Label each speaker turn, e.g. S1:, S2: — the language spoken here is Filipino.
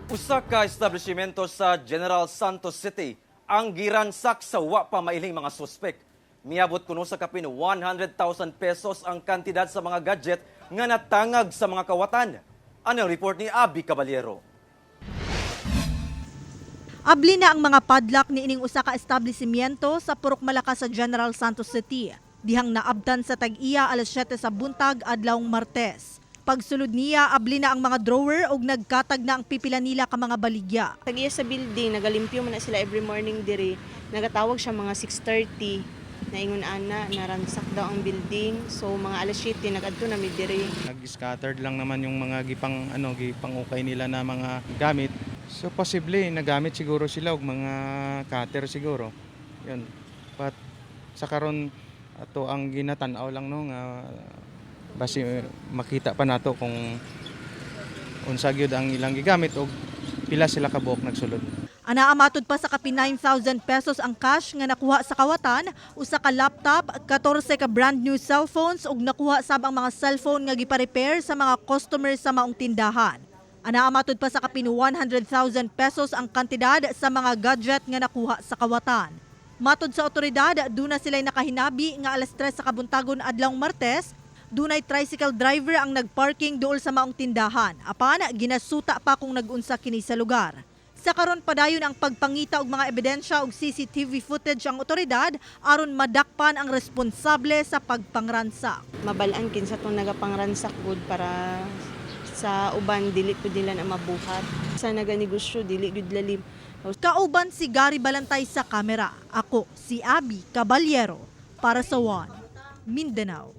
S1: Usa ka establishmento sa General Santos City ang giransak sa wa pa mailing mga suspek. Miabot kuno sa kapin 100,000 pesos ang kantidad sa mga gadget nga natangag sa mga kawatan. Ano ang report ni Abby Caballero?
S2: Abli na ang mga padlock ni ining usa ka establishmento sa Purok Malacca sa General Santos City. Dihang naabtan sa tag-iya alas 7 sa buntag adlawng Martes. Pagsulod niya, abli na ang mga drawer ug nagkatag na ang pipila nila ka mga baligya.
S3: Tagiya sa building, nagalimpyo man na sila every morning diri. Nagatawag siya mga 6:30. Naingon ana, naransak daw ang building. So mga alas 7 nagadto na mi diri.
S4: Nag-scattered lang naman yung mga gipang-ukay nila na mga gamit. So posible nagamit siguro sila og mga cutter siguro. Yun. But sa karon ato ang ginatan-aw lang no nga basi makita pa nato kung unsa gyud ang ilang gigamit og pila sila ka buok nagsulod.
S2: Anaamatod pa sa kapin 9,000 pesos ang cash nga nakuha sa kawatan, usa ka laptop, 14 ka brand new cellphones ug nakuha sab ang mga cellphone nga gipa-repair sa mga customers sa maong tindahan. Anaamatod pa sa kapin 100,000 pesos ang kantidad sa mga gadget nga nakuha sa kawatan. Matod sa otoridad, duna sila'y nakahinabi nga alas 3 sa kabuntagon adlawng Martes, dunay tricycle driver ang nagparking dool sa maong tindahan. Apan, ginasuta pa kung nag-unsa kini sa lugar. Sa karon padayon ang pagpangita og mga ebidensya og CCTV footage ang otoridad aron madakpan ang responsable sa pagpangransak.
S3: Mabalaan kinsa tong nagapangransak gud para sa uban dili pud nila na mabuhat. Sa naganegosyo dili gud lalim.
S2: Kauban si Gary Balantay sa kamera. Ako si Abby Caballero para sa One Mindanao.